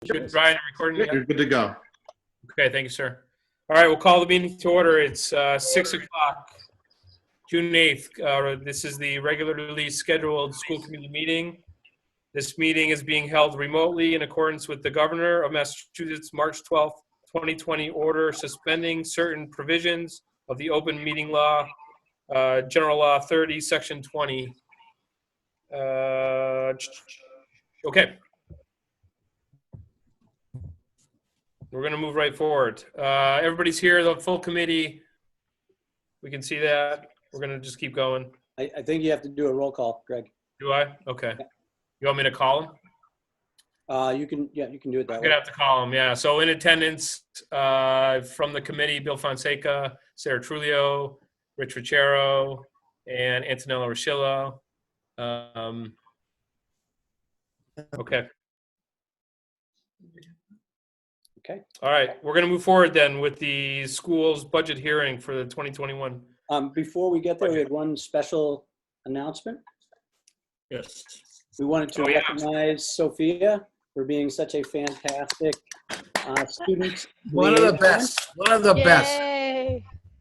Good, Brian, recording me? You're good to go. Okay, thank you, sir. All right, we'll call the meeting to order. It's 6 o'clock, June 8th. This is the regularly scheduled school committee meeting. This meeting is being held remotely in accordance with the Governor of Massachusetts, March 12th, 2020 order suspending certain provisions of the open meeting law, General Law 30, Section 20. Okay. We're going to move right forward. Everybody's here, the full committee. We can see that. We're going to just keep going. I think you have to do a roll call, Greg. Do I? Okay. You want me to call them? You can do it that I'm way. going to have to call them, yeah. So in attendance from the committee, Bill Fonseca, Sarah Trulio, Rich Ricciero, and Antonella Rosillo. Okay. Okay. All right. We're going to move forward then with the school's budget hearing for the 2021. Before we get there, we had one special announcement. Yes. We wanted to recognize Sophia for being such a fantastic student. One of the best. One of the best.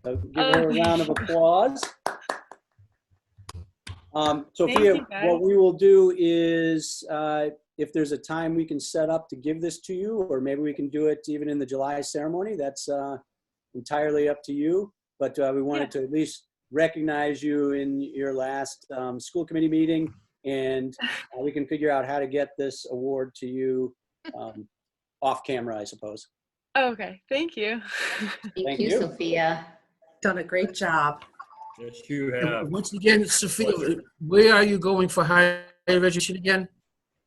So give her a round of applause. Sophia, what we will do is, if there's a time we can set up to give this to you, or maybe we can do it even in the July ceremony, that's entirely up to you. But we wanted to at least recognize you in your last school committee meeting, and we can figure out how to get this award to you off camera, I suppose. Okay, thank you. Thank you, you. Sophia. Done a great job. Yes, you have. Once again, Sophia, where are you going for higher education again?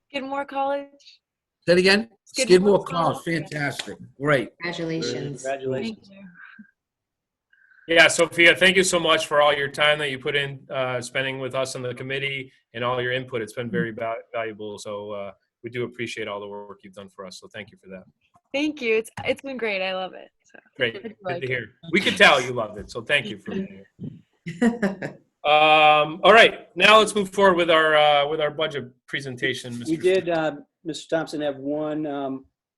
Skidmore College. Say it again? Skidmore Skidmore College. Fantastic. Great. Congratulations. Congratulations. Thank you. Yeah, Sophia, thank you so much for all your time that you put in spending with us on the committee and all your input. It's been very valuable. So we do appreciate all the work you've done for us. So thank you for that. Thank you. It's been great. I love it. So. Great. Good to hear. We could tell you loved it. So thank you for being here. All right. Now let's move forward with our budget presentation. Mr. We did, Mr. Thompson, have one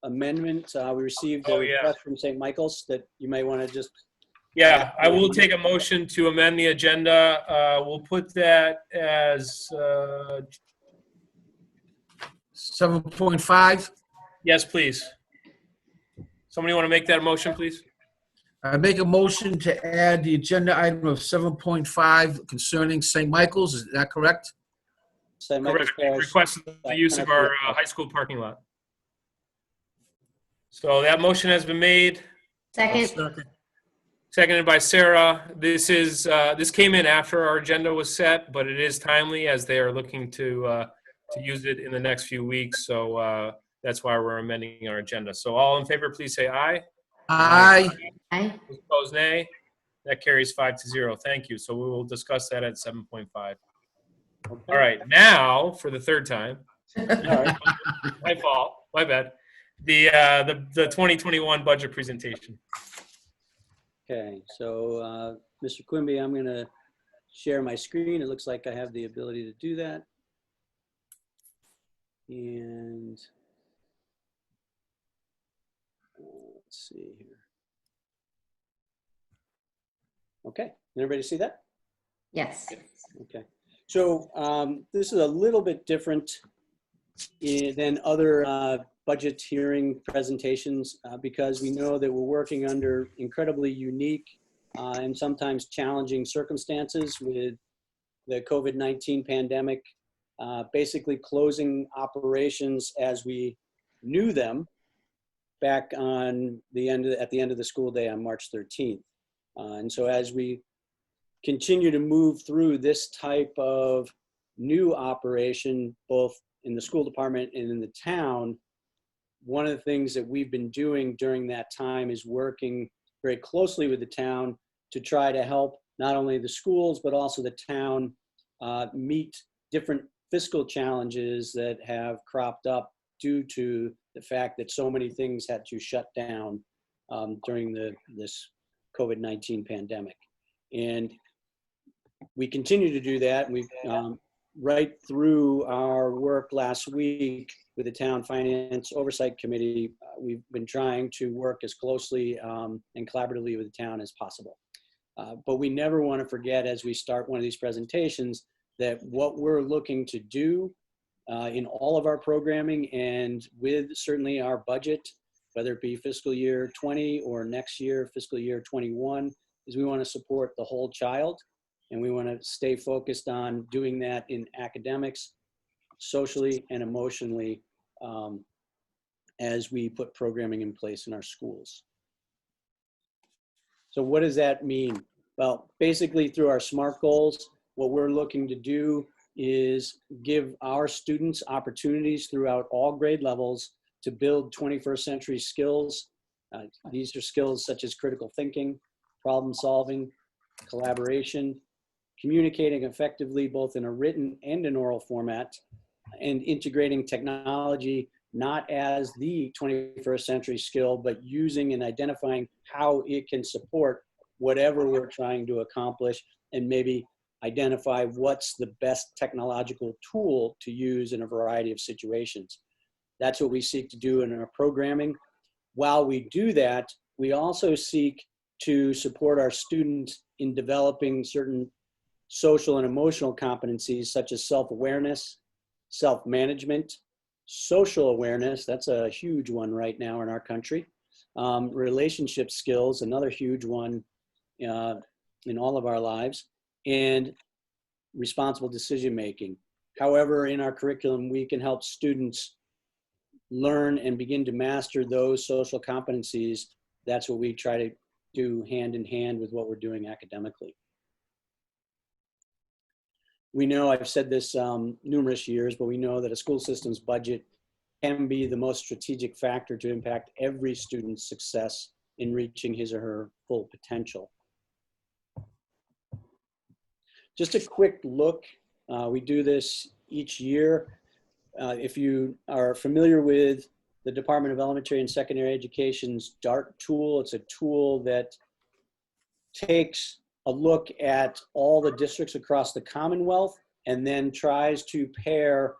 amendment. We received a request from St. Michael's that you may want to just. Yeah, I will take a motion to amend the agenda. We'll put that as 7.5. yes, please. Somebody want to make that motion, please? I make a motion to add the agenda item of 7.5 concerning St. Michael's. Is that correct? St. Michael's Correct. Request the use of our high school parking lot. So that motion has been made. Second. Seconded by Sarah. This came in after our agenda was set, but it is timely as they are looking to use it in the next few weeks. So that's why we're amending our agenda. So all in favor, please say aye. Aye. Aye. Opposed, nay. That carries 5-0. Thank you. So we will discuss that at 7.5. Okay. All right. Now, for the third time, All right. my fault, my bad. The 2021 budget presentation. Okay, so Mr. Quimby, I'm going to share my screen. It looks like I have the ability to do that. And let's see here. Okay, can everybody see that? Yes. Okay, so this is a little bit different than other budget hearing presentations because we know that we're working under incredibly unique and sometimes challenging circumstances with the COVID-19 pandemic, basically closing operations as we knew them back on at the end of the school day on March 13th. And so as we continue to move through this type of new operation, both in the school department and in the town, one of the things that we've been doing during that time is working very closely with the town to try to help not only the schools, but also the town meet different fiscal challenges that have cropped up due to the fact that so many things had to shut down during this COVID-19 pandemic. And we continue to do that. We've right through our work last week, with the Town Finance Oversight Committee, we've been trying to work as closely and collaboratively with the town as possible. But we never want to forget, as we start one of these presentations, that what we're looking to do in all of our programming and with certainly our budget, whether it be fiscal year 20 or next year, fiscal year 21, is we want to support the whole child. And we want to stay focused on doing that in academics, socially, and emotionally as we put programming in place in our schools. So what does that mean? Well, basically through our SMART goals, what we're looking to do is give our students opportunities throughout all grade levels to build 21st century skills. These are skills such as critical thinking, problem solving, collaboration, communicating effectively both in a written and an oral format, and integrating technology not as the 21st century skill, but using and identifying how it can support whatever we're trying to accomplish, and maybe identify what's the best technological tool to use in a variety of situations. That's what we seek to do in our programming. While we do that, we also seek to support our students in developing certain social and emotional competencies such as self-awareness, self-management, social awareness, that's a huge one right now in our country, relationship skills, another huge one in all of our lives, and responsible decision-making. However, in our curriculum, we can help students learn and begin to master those social competencies. That's what we try to do hand in hand with what we're doing academically. We know, I've said this numerous years, but we know that a school system's budget can be the most strategic factor to impact every student's success in reaching his or her full potential. Just a quick look, we do this each year. If you are familiar with the Department of Elementary and Secondary Education's DART tool, it's a tool that takes a look at all the districts across the Commonwealth and then tries to pair,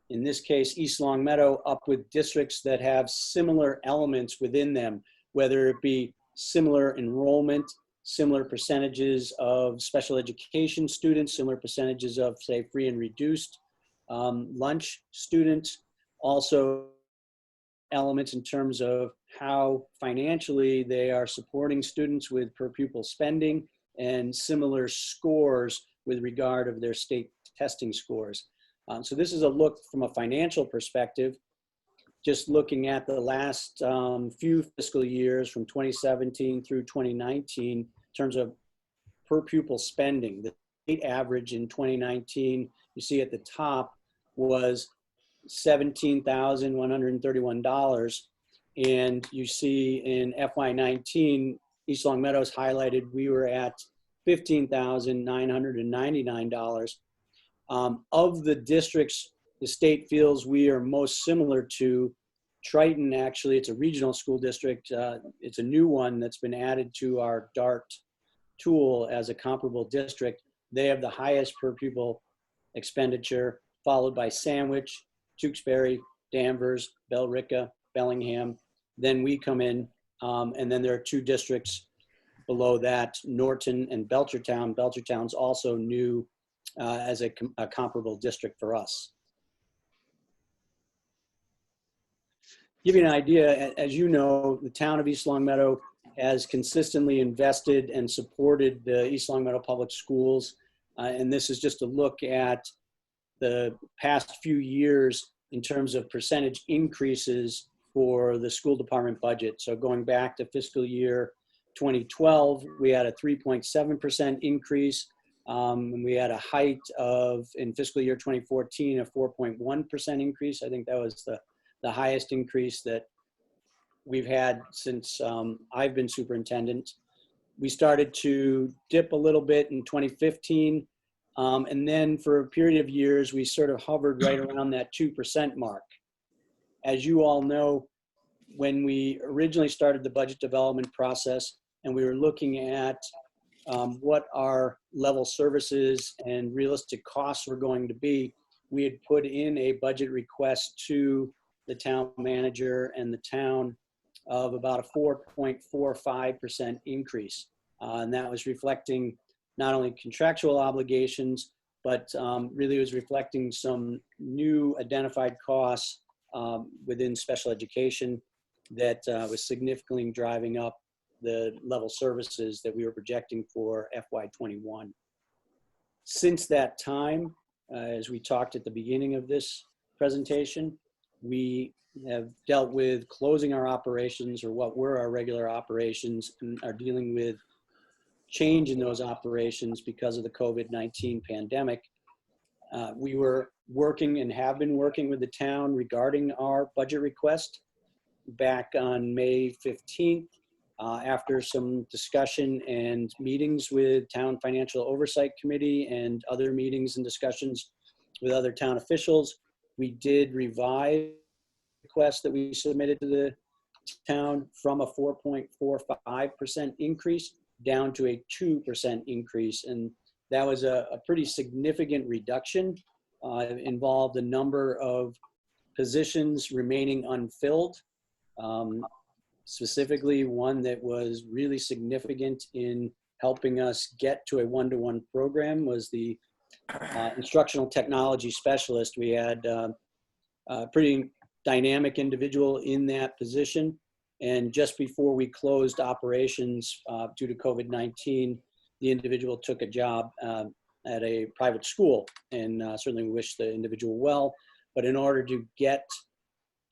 in this case, East Longmeadow, up with districts that have similar elements within them, whether it be similar enrollment, similar percentages of special education students, similar percentages of, say, free and reduced lunch students, also elements in terms of how financially they are supporting students with per pupil spending, and similar scores with regard of their state testing scores. So this is a look from a financial perspective, just looking at the last few fiscal years from 2017 through 2019 in terms of per pupil spending. The state average in 2019, you see at the top, was $17,131. And you see in FY19, East Longmeadow's highlighted, we were at $15,999. Of the districts the state feels we are most similar to, Triton, actually, it's a regional school district. It's a new one that's been added to our DART tool as a comparable district. They have the highest per pupil expenditure, followed by Sandwich, Tewksbury, Danvers, Billerica, Bellingham. Then we come in, and then there are two districts below that, Norton and Belchertown. Belchertown's also new as a comparable district for us. Give you an idea, as you know, the town of East Longmeadow has consistently invested and supported the East Longmeadow Public Schools. And this is just a look at the past few years in terms of percentage increases for the school department budget. So going back to fiscal year 2012, we had a 3.7% increase. And we had a height of, in fiscal year 2014, a 4.1% increase. I think that was the highest increase that we've had since I've been superintendent. We started to dip a little bit in 2015. And then for a period of years, we sort of hovered right around that 2% mark. As you all know, when we originally started the budget development process and we were looking at what our level services and realistic costs were going to be, we had put in a budget request to the town manager and the town of about a 4.45% increase. And that was reflecting not only contractual obligations, but really was reflecting some new identified costs within special education that was significantly driving up the level services that we were projecting for FY21. Since that time, as we talked at the beginning of this presentation, we have dealt with closing our operations, or what were our regular operations, and are dealing with change in those operations because of the COVID-19 pandemic. We were working and have been working with the town regarding our budget request back on May 15th. After some discussion and meetings with Town Financial Oversight Committee and other meetings and discussions with other town officials, we did revise the request that we submitted to the town from a 4.45% increase down to a 2% increase. And that was a pretty significant reduction. It involved a number of positions remaining unfilled. Specifically, one that was really significant in helping us get to a one-to-one program was the instructional technology specialist. We had a pretty dynamic individual in that position. And just before we closed operations due to COVID-19, the individual took a job at a private school, and certainly we wish the individual well. But in order to get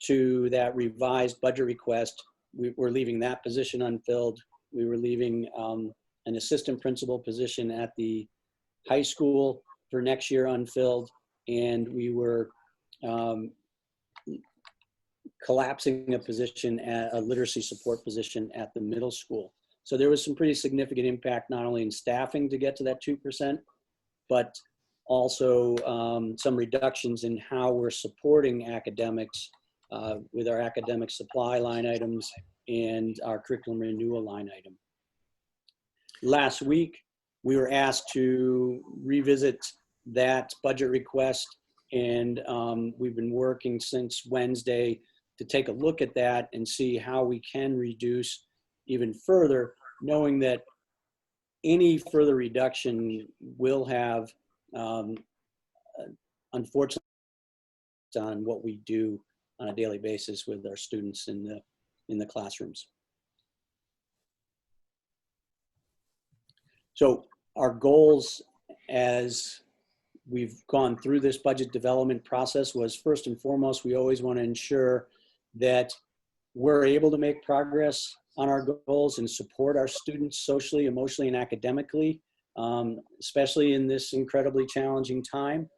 to that revised budget request, we were leaving that position unfilled. We were leaving an assistant principal position at the high school for next year unfilled, and we were collapsing a position at a literacy support position at the middle school. So there was some pretty significant impact, not only in staffing to get to that 2%, but also some reductions in how we're supporting academics with our academic supply line items and our curriculum renewal line item. Last week, we were asked to revisit that budget request, and we've been working since Wednesday to take a look at that and see how we can reduce even further, knowing that any further reduction will have, unfortunately, on what we do on a daily basis with our students in the classrooms. So our goals as we've gone through this budget development process was, first and foremost, we always want to ensure that we're able to make progress on our goals and support our students socially, emotionally, and academically, especially in this incredibly challenging time.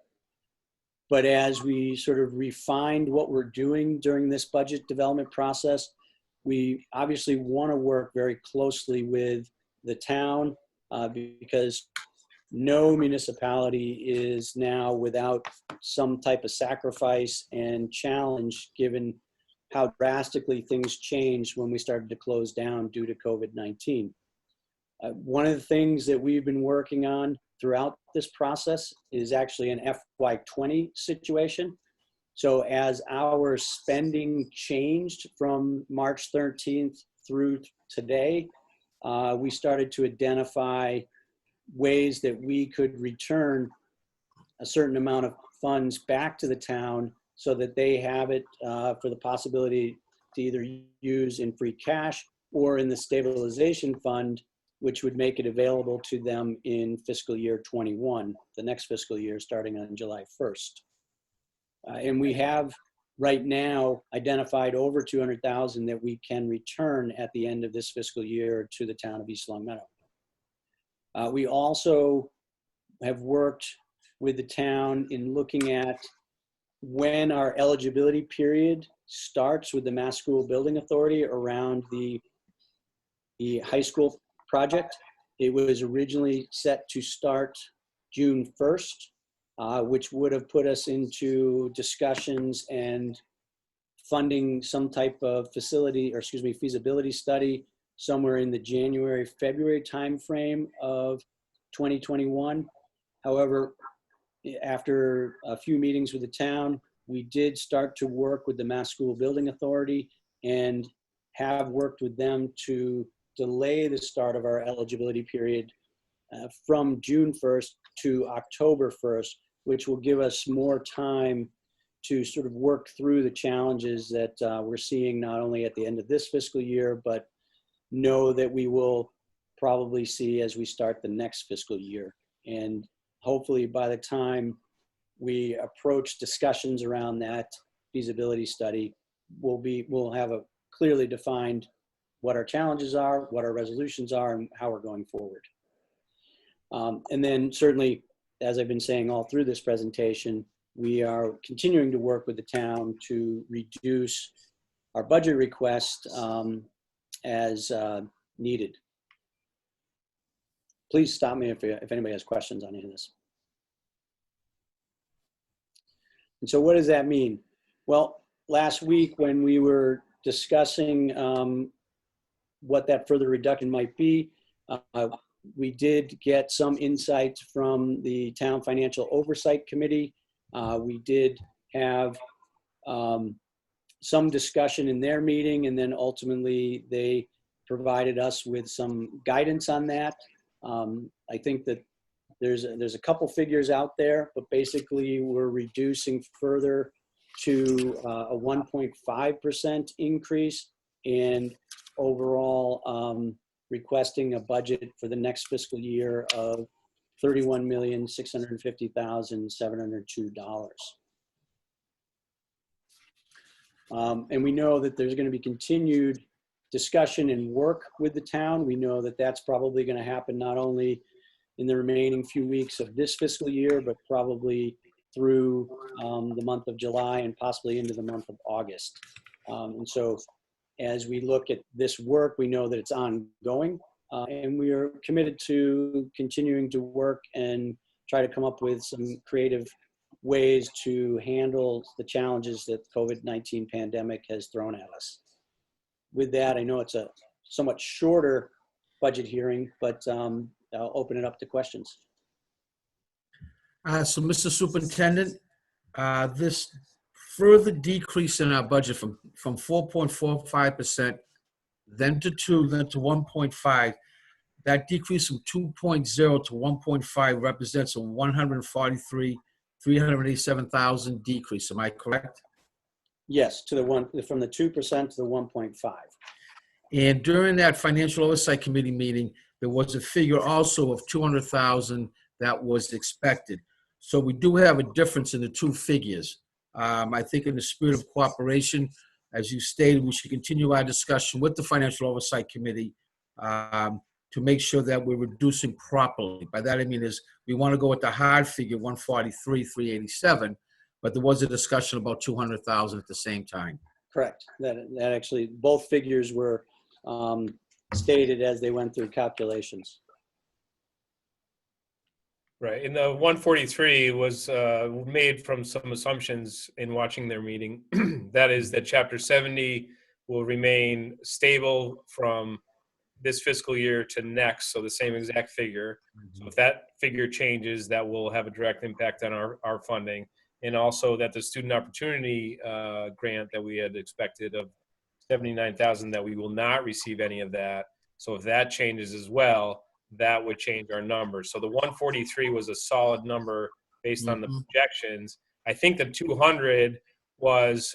But as we sort of refined what we're doing during this budget development process, we obviously want to work very closely with the town because no municipality is now without some type of sacrifice and challenge, given how drastically things changed when we started to close down due to COVID-19. One of the things that we've been working on throughout this process is actually an FY20 situation. So as our spending changed from March 13th through today, we started to identify ways that we could return a certain amount of funds back to the town so that they have it for the possibility to either use in free cash or in the stabilization fund, which would make it available to them in fiscal year 21, the next fiscal year starting on July 1st. And we have right now identified over 200,000 that we can return at the end of this fiscal year to the town of East Longmeadow. We also have worked with the town in looking at when our eligibility period starts with the Mass School Building Authority around the high school project. It was originally set to start June 1st, which would have put us into discussions and funding some type of feasibility study somewhere in the January, February timeframe of 2021. However, after a few meetings with the town, We did start to work with the Mass School Building Authority and have worked with them to delay the start of our eligibility period from June 1st to October 1st, which will give us more time to sort of work through the challenges that we're seeing not only at the end of this fiscal year, but know that we will probably see as we start the next fiscal year. And hopefully by the time we approach discussions around that feasibility study, we'll have a clearly defined what our challenges are, what our resolutions are, and how we're going forward. And then certainly, as I've been saying all through this presentation, we are continuing to work with the town to reduce our budget request as needed. Please stop me if anybody has questions on any of this. And so what does that mean? Well, last week when we were discussing what that further reduction might be, we did get some insights from the Town Financial Oversight Committee. We did have some discussion in their meeting, and then ultimately they provided us with some guidance on that. I think that there's a couple figures out there, but basically we're reducing further to a 1.5% increase, and overall requesting a budget for the next fiscal year of $31,650,702. And we know that there's going to be continued discussion and work with the town. We know that that's probably going to happen not only in the remaining few weeks of this fiscal year, but probably through the month of July and possibly into the month of August. And so as we look at this work, we know that it's ongoing, and we are committed to continuing to work and try to come up with some creative ways to handle the challenges that the COVID-19 pandemic has thrown at us. With that, I know it's a somewhat shorter budget hearing, but I'll open it up to questions. So, Mr. Superintendent, this further decrease in our budget from 4.45%, then to 2, then to 1.5, that decrease from 2.0 to 1.5 represents a 387,000 decrease. Am I correct? Yes, to the from the 2% to the 1.5. And during that Financial Oversight Committee meeting, there was a figure also of 200,000 that was expected. So we do have a difference in the two figures. I think in the spirit of cooperation, as you stated, we should continue our discussion with the Financial Oversight Committee to make sure that we're reducing properly. By that I mean is we want to go with the hard figure, 143,387, but there was a discussion about 200,000 at the same time. Correct. That actually, both figures were stated as they went through calculations. Right. And the 143 was made from some assumptions in watching their meeting. That is that Chapter 70 will remain stable from this fiscal year to next, so the same exact figure. So if that figure changes, that will have a direct impact on our funding. And also that the student opportunity grant that we had expected of $79,000, that we will not receive any of that. So if that changes as well, that would change our number. So the 143 was a solid number based on the projections. I think the 200 was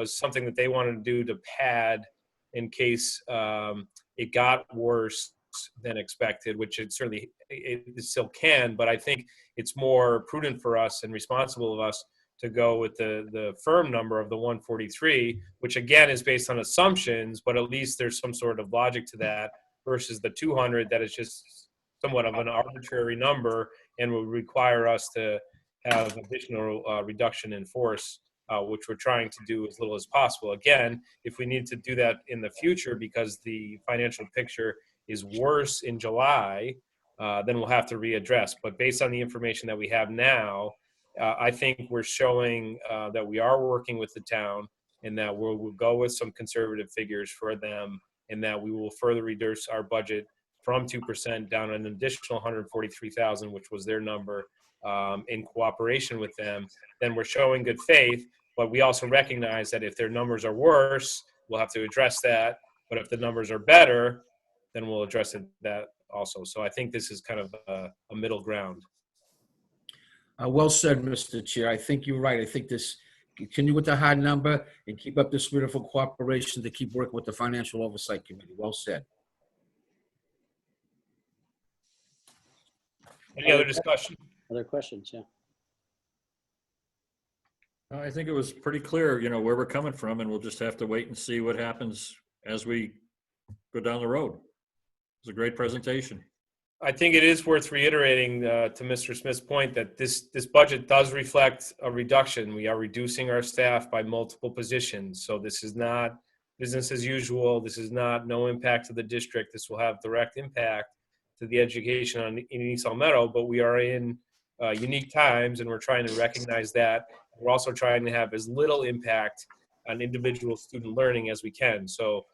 something that they wanted to do to pad in case it got worse than expected, which it certainly it still can, but I think it's more prudent for us and responsible of us to go with the firm number of the 143, which again is based on assumptions, but at least there's some sort of logic to that, versus the 200 that is just somewhat of an arbitrary number and will require us to have additional reduction in force, which we're trying to do as little as possible. Again, if we need to do that in the future because the financial picture is worse in July, then we'll have to readdress. But based on the information that we have now, I think we're showing that we are working with the town, and that we'll go with some conservative figures for them, and that we will further reduce our budget from 2% down an additional 143,000, which was their number, in cooperation with them. Then we're showing good faith, But we also recognize that if their numbers are worse, we'll have to address that. But if the numbers are better, then we'll address that also. So I think this is kind of a middle ground. Well said, Mr. Chair. I think you're right. I think this, continue with the hard number and keep up the spirit of cooperation to keep working with the Financial Oversight Committee. Well said. Any other discussion? Other questions? Yeah. I think it was pretty clear, where we're coming from, and we'll just have to wait and see what happens as we go down the road. It was a great presentation. I think it is worth reiterating to Mr. Smith's point that this budget does reflect a reduction. We are reducing our staff by multiple positions. So this is not business as usual. This is not no impact to the district. This will have direct impact to the education in East Meadow, but we are in unique times, and we're trying to recognize that. We're also trying to have as little impact on individual student learning as we can. So,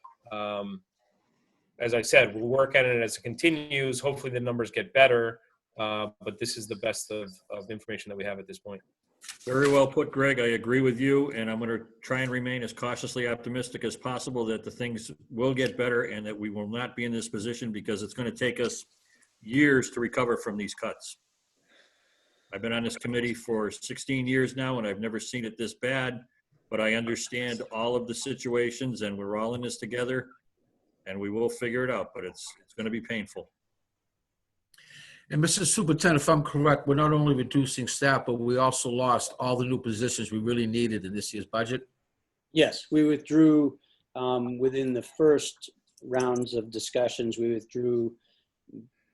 as I said, we'll work on it as it continues. Hopefully the numbers get better, but this is the best of information that we have at this point. Very well put, Greg. I agree with you, and I'm going to try and remain as cautiously optimistic as possible that the things will get better and that we will not be in this position, because it's going to take us years to recover from these cuts. I've been on this committee for 16 years now, and I've never seen it this bad, but I understand all of the situations, and we're all in this together, and we will figure it out, but it's going to be painful. And Mr. Superintendent, if I'm correct, we're not only reducing staff, but we also lost all the new positions we really needed in this year's budget. Yes, we withdrew within the first rounds of discussions. We withdrew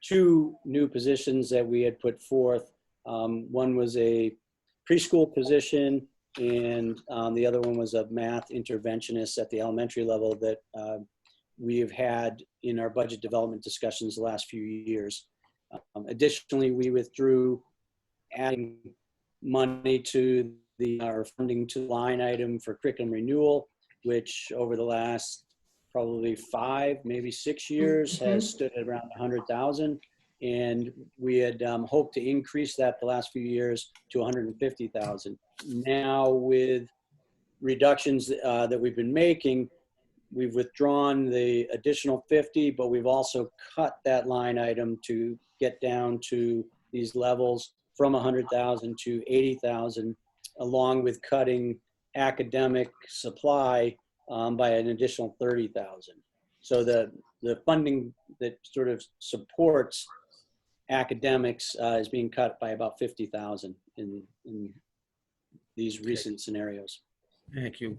2 new positions that we had put forth. One was a preschool position, and the other one was a math interventionist at the elementary level that we have had in our budget development discussions the last few years. Additionally, we withdrew adding money to our funding to line item for curriculum renewal, which over the last probably 5, maybe 6 years has stood at around 100,000. And we had hoped to increase that the last few years to 150,000. Now with reductions that we've been making, we've withdrawn the additional 50, but we've also cut that line item to get down to these levels from 100,000 to 80,000, along with cutting academic supply by an additional 30,000. So the funding that sort of supports academics is being cut by about 50,000 in these recent scenarios. Thank you.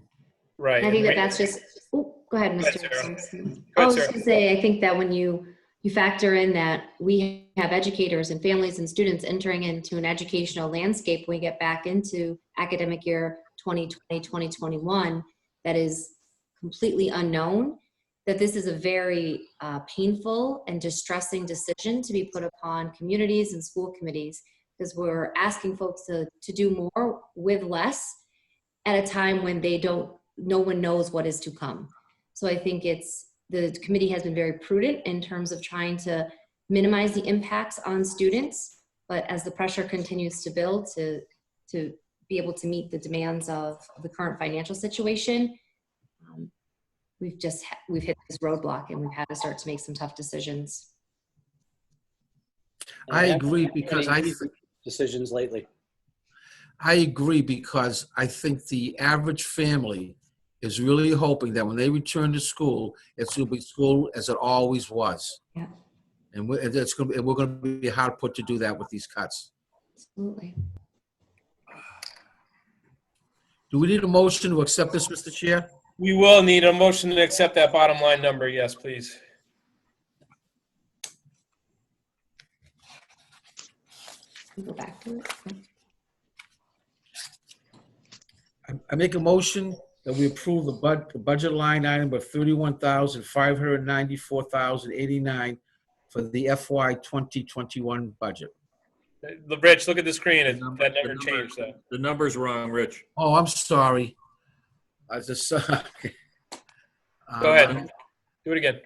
Right. I think that's just, oh, go ahead, Go ahead, Mr. Sarah. Simpson. Go I ahead, was Sarah. just gonna say, I think that when you factor in that we have educators and families and students entering into an educational landscape, when we get back into academic year 2020, 2021, that is completely unknown, that this is a very painful and distressing decision to be put upon communities and school committees, because we're asking folks to do more with less at a time when no one knows what is to come. So I think the committee has been very prudent in terms of trying to minimize the impacts on students, but as the pressure continues to build to be able to meet the demands of the current financial situation, we've hit this roadblock, and we've had to start to make some tough decisions. I agree, because decisions lately. I agree, because I think the average family is really hoping that when they return to school, it's going to be school as it always was. Yeah, And we're going to be hard put to do that with these cuts. absolutely. Do we need a motion to accept this, Mr. Chair? We will need a motion to accept that bottom line number. Yes, please. Go back to it. I make a motion that we approve the budget line item of $31,594,089 for the FY 2021 budget. Rich, look at the screen. That The never number- changed. Though. The number's wrong, Rich. Oh, I'm sorry. I just, Go ahead. Do it again.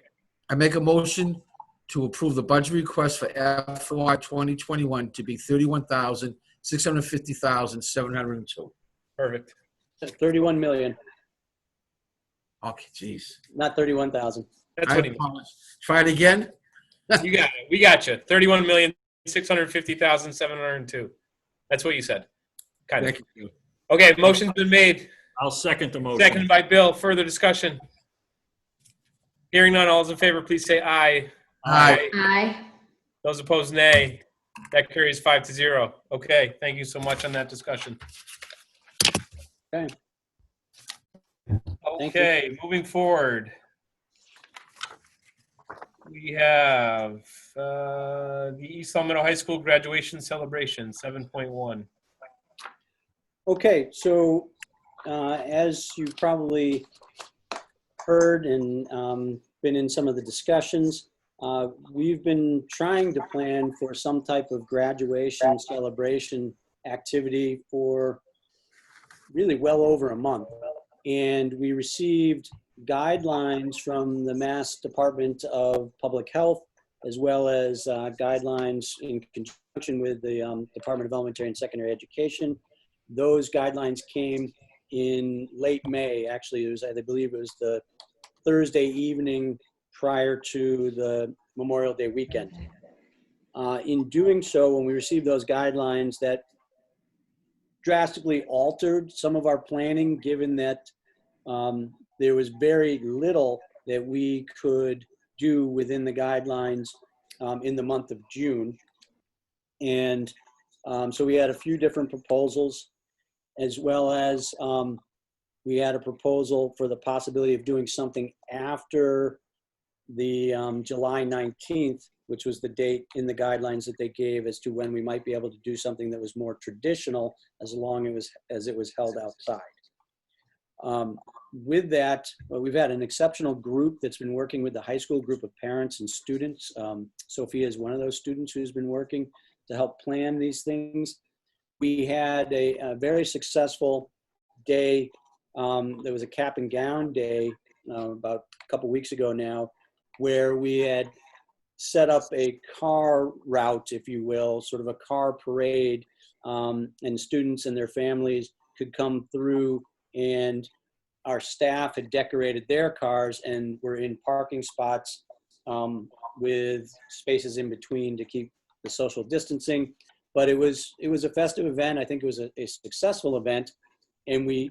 I make a motion to approve the budget request for FY 2021 to be $31,650,702. Perfect. 31 million, Okay, geez. not 31,000. That's I what he meant. apologize. Try it again? You got it. We got you. 31,650,702. That's what you said. Kind of. Thank you. Okay, motion's been made. I'll second the motion. Seconded by Bill. Further discussion? Hearing none, all those in favor, please say aye. Aye. Aye. Those opposed, nay. That carries 5-0. Okay, thank you so much on that discussion. Okay. Thank you. Okay, moving forward. We have the East Long Meadow High School graduation celebration, 7.1. Okay, so as you probably heard and been in some of the discussions, we've been trying to plan for some type of graduation celebration activity for really well over a month. And we received guidelines from the Mass Department of Public Health, as well as guidelines in conjunction with the Department of Elementary and Secondary Education. Those guidelines came in late May. Actually, I believe it was the Thursday evening prior to the Memorial Day weekend. In doing so, when we received those guidelines, that drastically altered some of our planning, given that there was very little that we could do within the guidelines in the month of June. And so we had a few different proposals, as well as we had a proposal for the possibility of doing something after the July 19th, which was the date in the guidelines that they gave as to when we might be able to do something that was more traditional, as long as it was held outside. With that, we've had an exceptional group that's been working with the high school group of parents and students. Sophia is one of those students who's been working to help plan these things. We had a very successful day. There was a cap and gown day about a couple weeks ago now, where we had set up a car route, if you will, sort of a car parade, and students and their families could come through, and our staff had decorated their cars and were in parking spots with spaces in between to keep the social distancing. But it was a festive event. I think it was a successful event, and we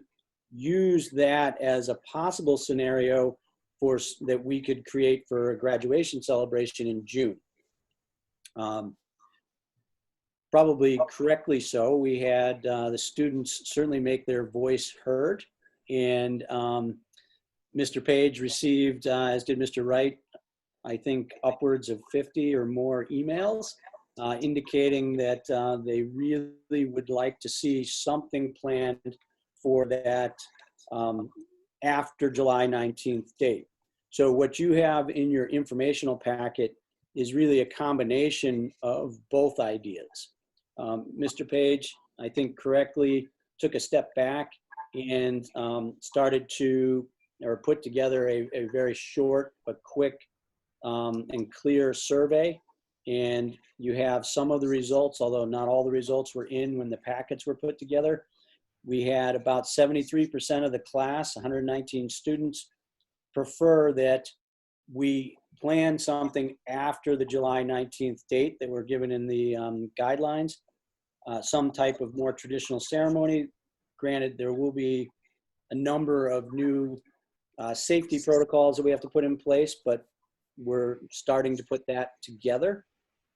used that as a possible scenario that we could create for a graduation celebration in June. Probably correctly so. We had the students certainly make their voice heard, and Mr. Page received, as did Mr. Wright, I think upwards of 50 or more emails indicating that they really would like to see something planned for that after July 19th date. So what you have in your informational packet is really a combination of both ideas. Mr. Page, I think correctly, took a step back and started to, or put together a very short but quick and clear survey. And you have some of the results, although not all the results were in when the packets were put together. We had about 73% of the class, 119 students, prefer that we plan something after the July 19th date that were given in the guidelines, some type of more traditional ceremony. Granted, there will be a number of new safety protocols that we have to put in place, but we're starting to put that together.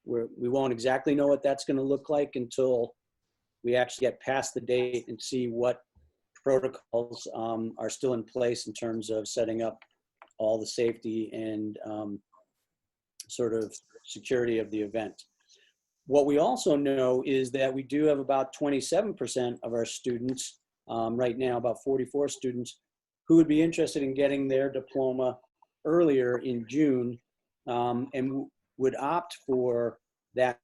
We won't exactly know what that's going to look like until we actually get past the date and see what protocols are still in place in terms of setting up all the safety and sort of security of the event. What we also know is that we do have about 27% of our students, right now about 44 students, who would be interested in getting their diploma earlier in June and would opt for that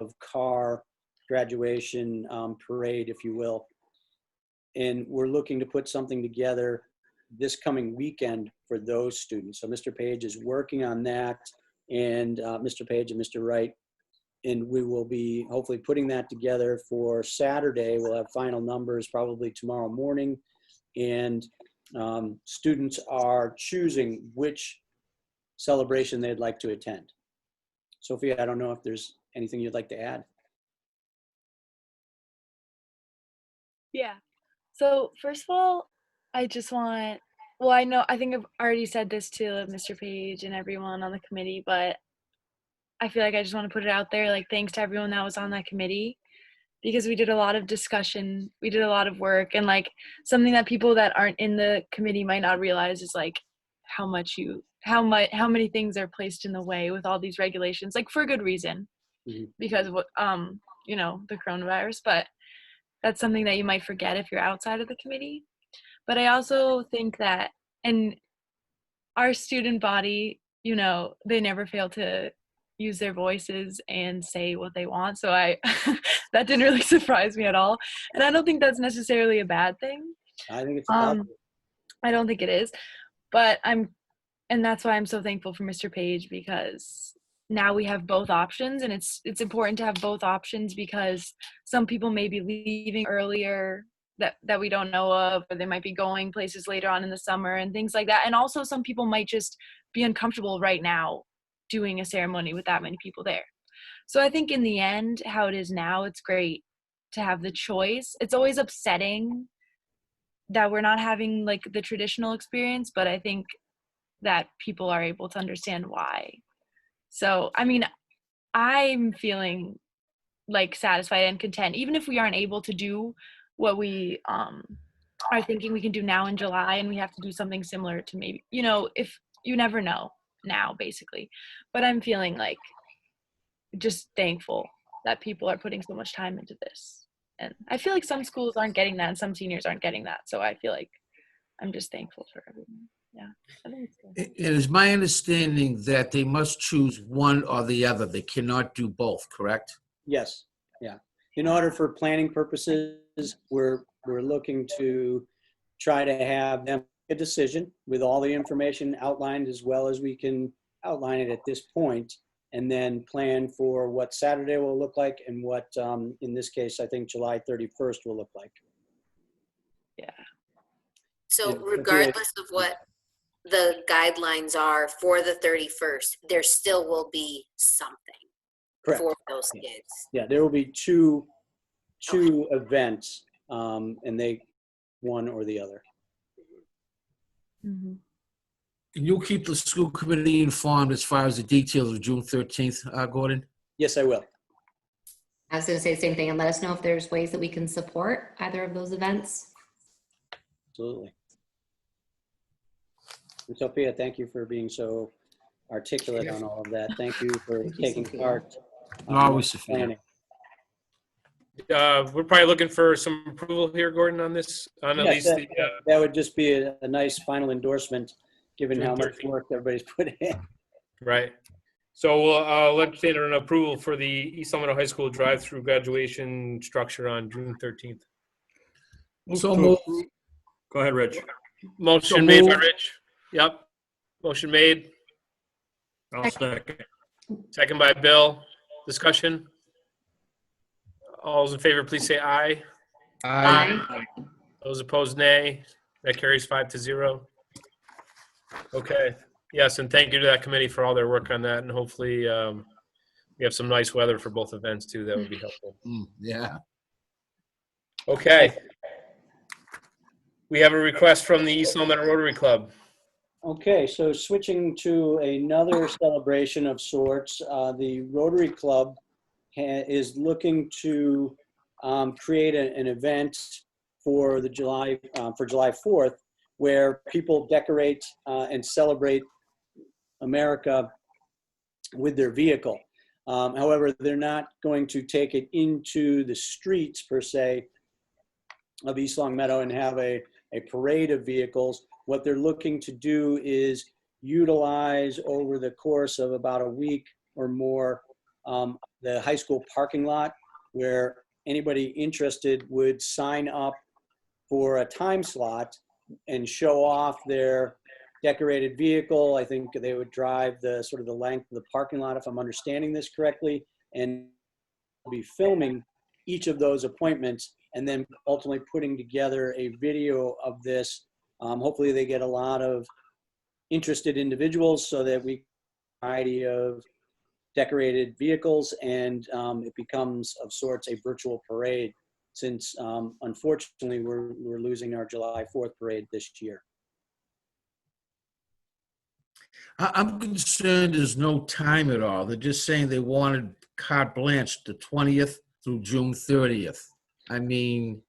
of car graduation parade, if you will. And we're looking to put something together this coming weekend for those students. So Mr. Page is working on that, and Mr. Page and Mr. Wright And we will be hopefully putting that together for Saturday. We'll have final numbers probably tomorrow morning. And students are choosing which celebration they'd like to attend. Sophia, I don't know if there's anything you'd like to add. Yeah. So first of all, I just want, well, I think I've already said this to Mr. Page and everyone on the committee, but I feel like I just want to put it out there, like, thanks to everyone that was on that committee, because we did a lot of discussion, we did a lot of work, and like something that people that aren't in the committee might not realize is like how many things are placed in the way with all these regulations, like for good reason, because of what the coronavirus, but that's something that you might forget if you're outside of the committee. But I also think that, and our student body, they never fail to use their voices and say what they want. So that didn't really surprise me at all. And I don't think that's necessarily a bad thing. I think it's a positive. I don't think it is, but and that's why I'm so thankful for Mr. Page, because now we have both options, and it's important to have both options, because some people may be leaving earlier that we don't know of, or they might be going places later on in the summer and things like that. And also some people might just be uncomfortable right now doing a ceremony with that many people there. So I think in the end, how it is now, it's great to have the choice. It's always upsetting that we're not having like the traditional experience, but I think that people are able to understand why. So, I mean, I'm feeling like satisfied and content, even if we aren't able to do what we are thinking we can do now in July, and we have to do something similar to maybe, if you never know now, basically. But I'm feeling like just thankful that people are putting so much time into this. And I feel like some schools aren't getting that, and some seniors aren't getting that. So I feel like I'm just thankful for everyone. Yeah, I think it's good. It is my understanding that they must choose one or the other. They cannot do both, correct? Yes, yeah. In order for planning purposes, we're looking to try to have them make a decision with all the information outlined as well as we can outline it at this point, and then plan for what Saturday will look like and what, in this case, I think July 31st will look like. Yeah. So Yeah, regardless of what the guidelines are for the 31st, there still will be something Correct. for those kids. Yeah, there will be two events, and they one or the other. Mm-hmm. Can you keep the school committee informed as far as the details of June 13th, Gordon? Yes, I will. I was going to say the same thing, and let us know if there's ways that we can support either of those events. Absolutely. And Sophia, thank you for being so articulate on all of that. Thank you for Thank you, taking Sophia. part. Always, Sophia. Planning. We're probably looking for some approval here, Gordon, on this, on at Yes, least that would just be a nice final endorsement, given June how much 13th. work everybody's put in. right. So we'll entertain an approval for the East Long Meadow High School drive-through graduation structure on June 13th. So moved. Go ahead, Rich. Motion So made by moved. Rich. Yep. Motion made. I'll second. Second by Bill. Discussion. All those in favor, please say aye. Aye. Those opposed, nay. That carries 5-0. Okay. Yes, and thank you to that committee for all their work on that, and hopefully we have some nice weather for both events too. That would be helpful. Yeah. Okay. We have a request from the East Long Meadow Rotary Club. Okay, so switching to another celebration of sorts, the Rotary Club is looking to create an event for the July 4th, where people decorate and celebrate America with their vehicle. However, they're not going to take it into the streets per se of East Long Meadow and have a parade of vehicles. What they're looking to do is utilize over the course of about a week or more the high school parking lot, where anybody interested would sign up for a time slot and show off their decorated vehicle. I think they would drive the sort of the length of the parking lot, if I'm understanding this correctly, and we'll be filming each of those appointments and then ultimately putting together a video of this. Hopefully they get a lot of interested individuals so that we have a variety of decorated vehicles, and it becomes of sorts a virtual parade, since unfortunately we're losing our July 4th parade this year. I'm concerned there's no time at all. They're just saying they wanted carte blanche the 20th through June 30th. I mean,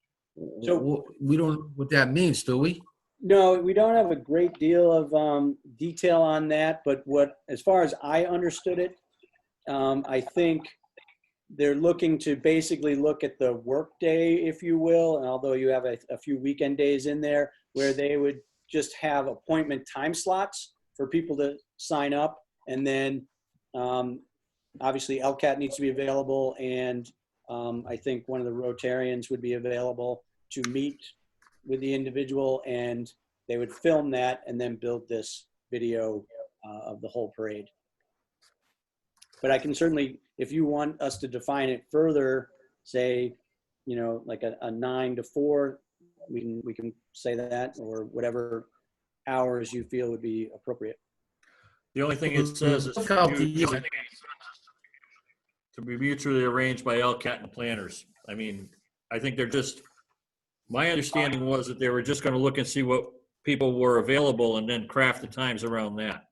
So- we don't know what that means, do we? No, we don't have a great deal of detail on that, but as far as I understood it, I think they're looking to basically look at the workday, if you will, and although you have a few weekend days in there, where they would just have appointment time slots for people to sign up. And then obviously LCAT needs to be available, and I think one of the Rotarians would be available to meet with the individual, and they would film that and then build this video of the whole parade. But I can certainly, if you want us to define it further, say, like a 9 to 4, we can say that, or whatever hours you feel would be appropriate. The only thing it says is to be mutually arranged by LCAT and planners. I mean, I think they're just, my understanding was that they were just going to look and see what people were available and then craft the times around that.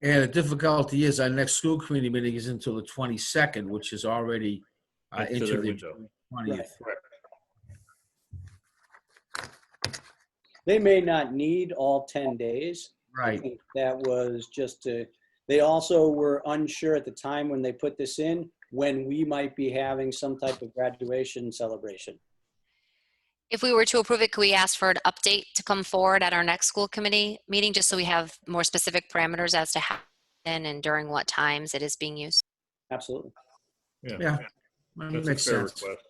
And the difficulty is our next school committee meeting is until the 22nd, which is already Into into their the window. 20th. They may not need all 10 days. I Right. think that was just they also were unsure at the time when they put this in, when we might be having some type of graduation celebration. If we were to approve it, could we ask for an update to come forward at our next school committee meeting, just so we have more specific parameters as to how and during what times it is being used? Absolutely. Yeah. That That's makes a fair sense. request.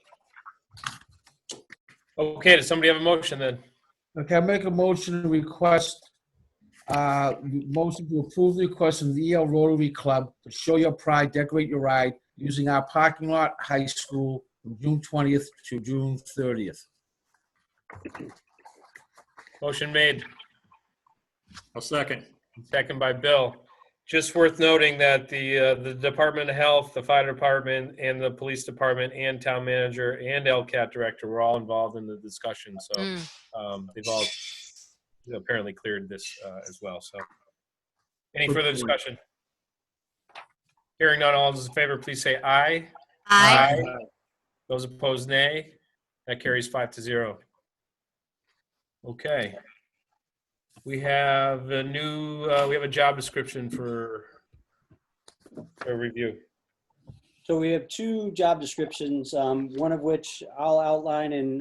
Okay, does somebody have a motion then? Okay, I make a motion to request, motion to approve the request from the EL Rotary Club to show your pride, decorate your ride using our parking lot, high school, from June 20th to June 30th. Motion made, I'll second. second by Bill. Just worth noting that the Department of Health, the Fire Department, and the Police Department, and Town Manager, and LCAT Director were all involved in the discussion. So they've all apparently cleared this as well. So any further discussion? Hearing none, all those in favor, please say aye. Those opposed, nay. That carries 5-0. Okay. We have a new, we have a job description for review. So we have 2 job descriptions, one of which I'll outline, and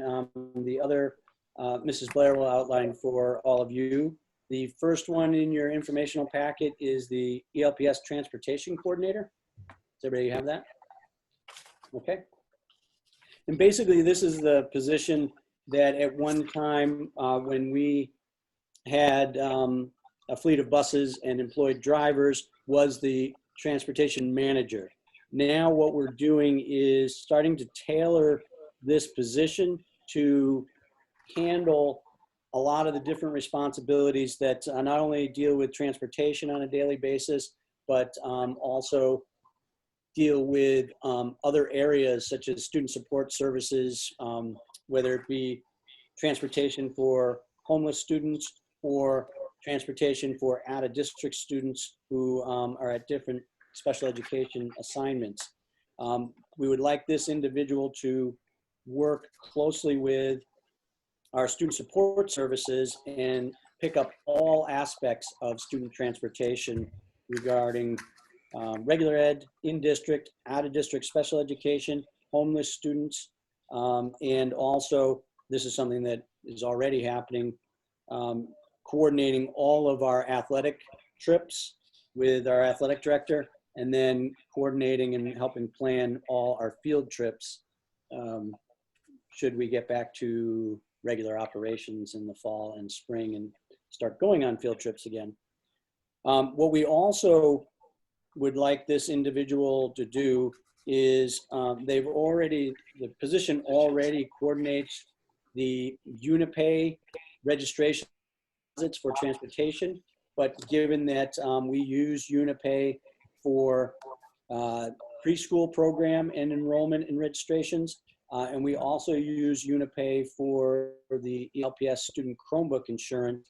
the other Mrs. Blair will outline for all of you. The first one in your informational packet is the ELPS Transportation Coordinator. Does everybody have that? Okay. And basically, this is the position that at one time, when we had a fleet of buses and employed drivers, was the transportation manager. Now what we're doing is starting to tailor this position to handle a lot of the different responsibilities that not only deal with transportation on a daily basis, but also deal with other areas such as student support services, whether it be transportation for homeless students or transportation for out-of-district students who are at different special education assignments. We would like this individual to work closely with our student support services and pick up all aspects of student transportation regarding regular ed, in-district, out-of-district special education, homeless students, and also, this is something that is already happening, coordinating all of our athletic trips with our athletic director, and then coordinating and helping plan all our field trips should we get back to regular operations in the fall and spring and start going on field trips again. What we also would like this individual to do is the position already coordinates the Unipay registration for transportation, but given that we use Unipay for preschool program and enrollment and registrations, and we also use Unipay for the ELPS student Chromebook insurance,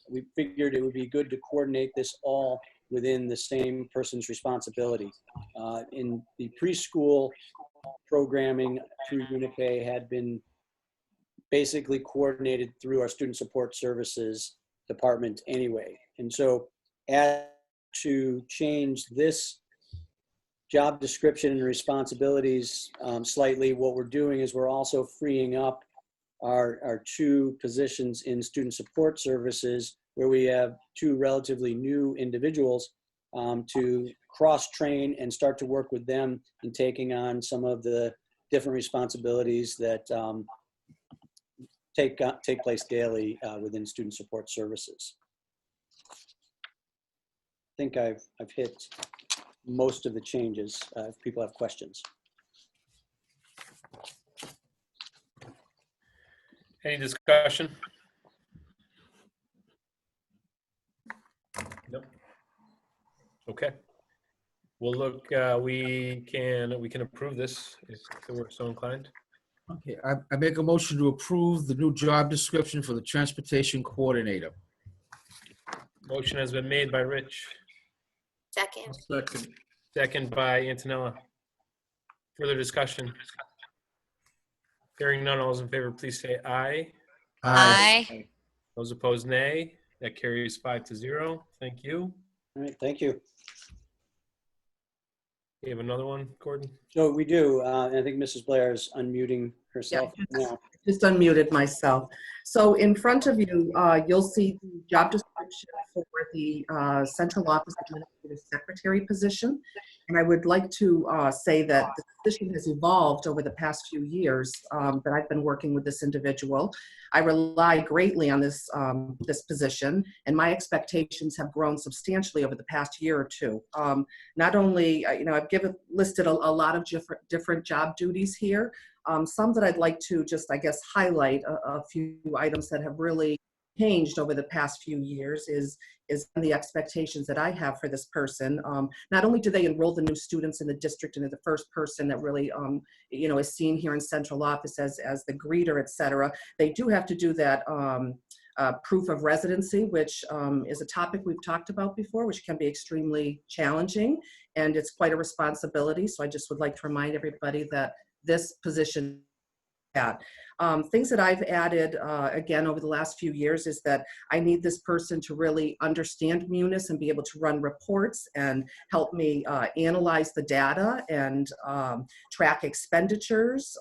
we figured it would be good to coordinate this all within the same person's responsibility. In the preschool programming through Unipay had been basically coordinated through our student support services department anyway. And so as to change this job description and responsibilities slightly, what we're doing is we're also freeing up our two positions in student support services where we have two relatively new individuals to cross-train and start to work with them in taking on some of the different responsibilities that take place daily within student support services. I think I've hit most of the changes if people have questions. Any discussion? Nope. Okay. Well, look, we can approve this if we're so inclined. Okay, I make a motion to approve the new job description for the transportation coordinator. Motion has been made by Rich, Second. Second. second by Antonella. Further discussion? Hearing none, all those in favor, please say aye. Aye. Those opposed, nay. That carries 5-0. Thank you. All right, thank you. You have another one, Gordon? So we do, and I think Mrs. Blair is unmuting herself now. Just unmuted myself. So in front of you, you'll see the job description for the Central Office Administrative Secretary position. And I would like to say that the position has evolved over the past few years that I've been working with this individual. I rely greatly on this, this position, and my expectations have grown substantially over the past year or two. Not only, I've listed a lot of different job duties here. Some that I'd like to just, I guess, highlight a few items that have really changed over the past few years is the expectations that I have for this person. Not only do they enroll the new students in the district and they're the first person that really, is seen here in central office as the greeter, et cetera, they do have to do that proof of residency, which is a topic we've talked about before, which can be extremely challenging, and it's quite a responsibility. So I just would like to remind everybody that this position things that I've added again over the last few years is that I need this person to really understand Munis and be able to run reports and help me analyze the data and track expenditures.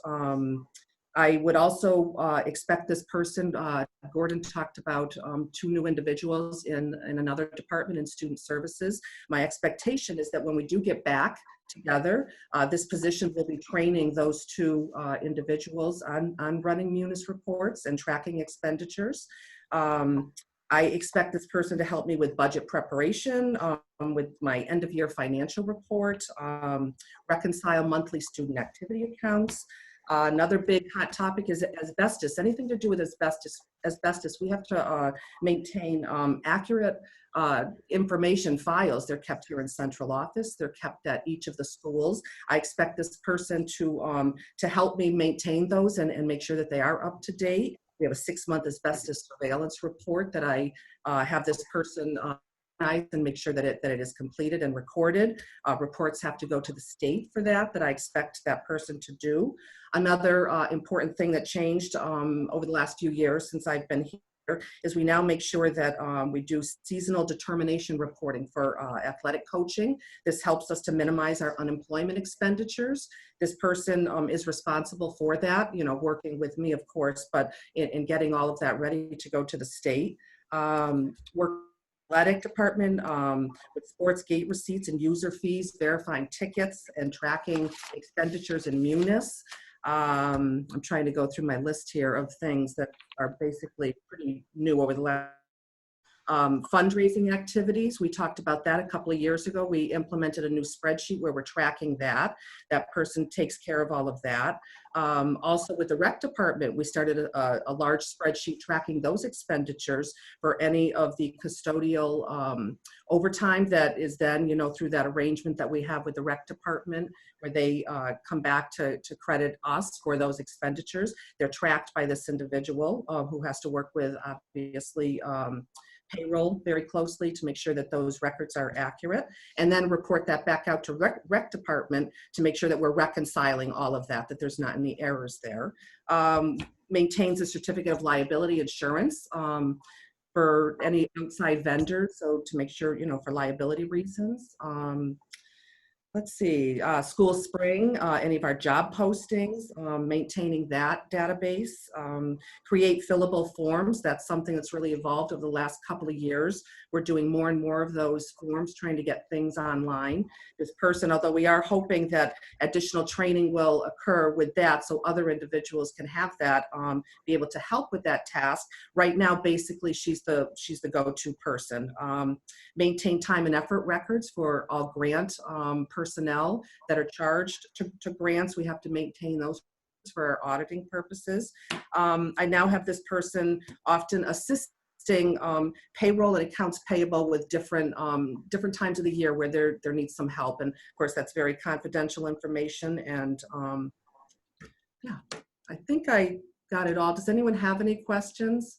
I would also expect this person, Gordon talked about two new individuals in another department in student services. My expectation is that when we do get back together, this position will be training those two individuals on running Munis reports and tracking expenditures. I expect this person to help me with budget preparation, with my end of year financial report, reconcile monthly student activity accounts. Another big hot topic is asbestos. Anything to do with asbestos, we have to maintain accurate information files. They're kept here in central office. They're kept at each of the schools. I expect this person to help me maintain those and make sure that they are up to date. We have a 6-month asbestos surveillance report that I have this person and make sure that it is completed and recorded. Reports have to go to the state for that I expect that person to do. Another important thing that changed over the last few years since I've been here is we now make sure that we do seasonal determination reporting for athletic coaching. This helps us to minimize our unemployment expenditures. This person is responsible for that, working with me, of course, but in getting all of that ready to go to the state. Athletic department with sports gate receipts and user fees, verifying tickets and tracking expenditures in Munis. I'm trying to go through my list here of things that are basically pretty new over the last. Fundraising activities, we talked about that a couple of years ago. We implemented a new spreadsheet where we're tracking that. That person takes care of all of that. Also with the rec department, we started a large spreadsheet tracking those expenditures for any of the custodial overtime that is then, through that arrangement that we have with the rec department, where they come back to credit us for those expenditures. They're tracked by this individual who has to work with, obviously, payroll very closely to make sure that those records are accurate, and then report that back out to rec department to make sure that we're reconciling all of that, that there's not any errors there. Maintains a certificate of liability insurance for any outside vendors, so to make sure, for liability reasons. Let's see, School Spring, any of our job postings, maintaining that database, create fillable forms. That's something that's really evolved over the last couple of years. We're doing more and more of those forms, trying to get things online. This person, although we are hoping that additional training will occur with that so other individuals can have that, be able to help with that task. Right now, basically, she's the go-to person. Maintain time and effort records for all grant personnel that are charged to grants. We have to maintain those for our auditing purposes. I now have this person often assisting payroll and accounts payable with different times of the year where there needs some help. And of course, that's very confidential information. And yeah, I think I got it all. Does anyone have any questions?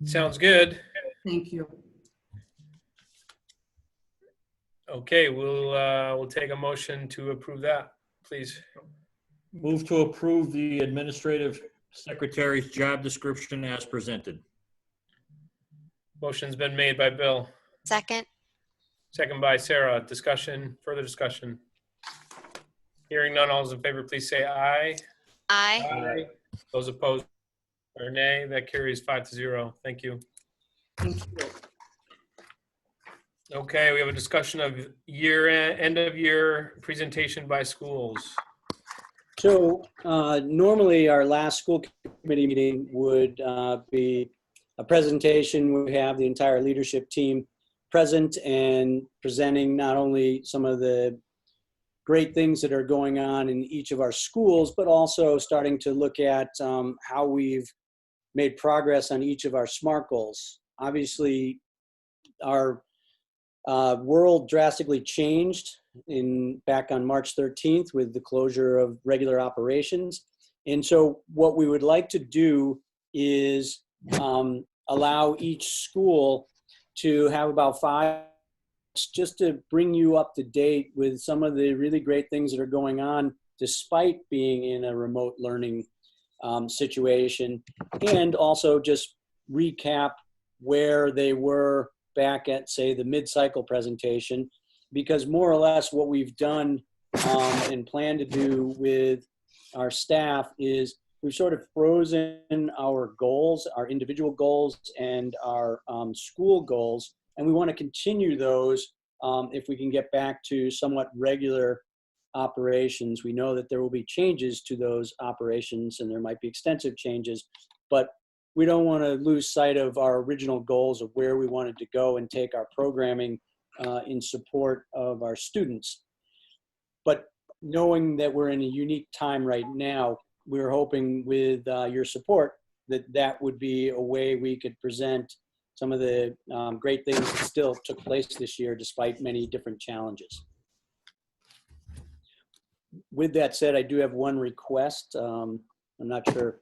Sounds good. Thank you. Okay, we'll take a motion to approve that, please. Move to approve the administrative secretary's job description as presented. Motion's been made by Bill, Second. second by Sarah. Discussion, further discussion. Hearing none, all those in favor, please say aye. Aye. Those opposed or nay, that carries 5-0. Thank you. Thank you. Okay, we have a discussion of end of year presentation by schools. So normally our last school committee meeting would be a presentation. We have the entire leadership team present and presenting not only some of the great things that are going on in each of our schools, but also starting to look at how we've made progress on each of our SMART goals. Obviously, our world drastically changed back on March 13th with the closure of regular operations. And so what we would like to do is allow each school to have about 5 minutes just to bring you up to date with some of the really great things that are going on despite being in a remote learning situation, and also just recap where they were back at, say, the mid-cycle presentation, because more or less what we've done and plan to do with our staff is we've sort of frozen our goals, our individual goals and our school goals, and we want to continue those if we can get back to somewhat regular operations. We know that there will be changes to those operations and there might be extensive changes, but we don't want to lose sight of our original goals of where we wanted to go and take our programming in support of our students. But knowing that we're in a unique time right now, we're hoping with your support that would be a way we could present some of the great things that still took place this year despite many different challenges. With that said, I do have one request. I'm not sure,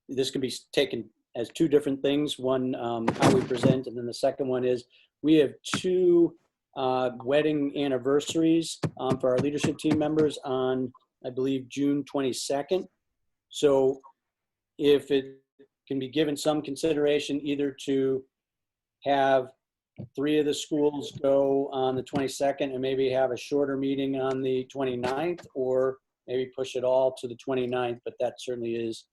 this can be taken as 2 different things. One, how we present, and then the second one is we have 2 wedding anniversaries for our leadership team members on, I believe, June 22nd. So if it can be given some consideration either to have 3 of the schools go on the 22nd and maybe have a shorter meeting on the 29th, or maybe push it all to the 29th, but that certainly is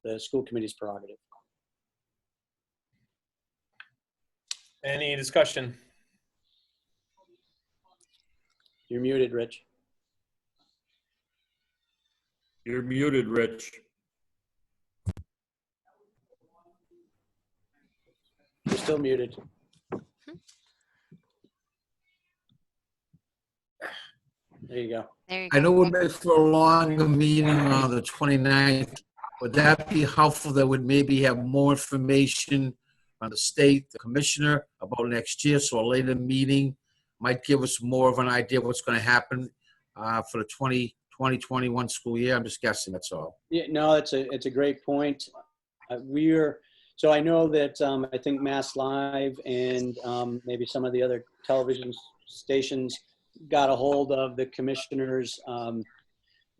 the school committee's prerogative. Any discussion? You're muted, Rich. You're muted, Rich. Still muted. There you go. There you I go. know we'll make for a longer meeting on the 29th. Would that be helpful that would maybe have more information on the state, the commissioner about next year? So a later meeting might give us more of an idea of what's going to happen for the 2021 school year. I'm just guessing, that's all. Yeah, no, it's a great point. So I know that I think Mass Live and maybe some of the other television stations got a hold of the commissioner's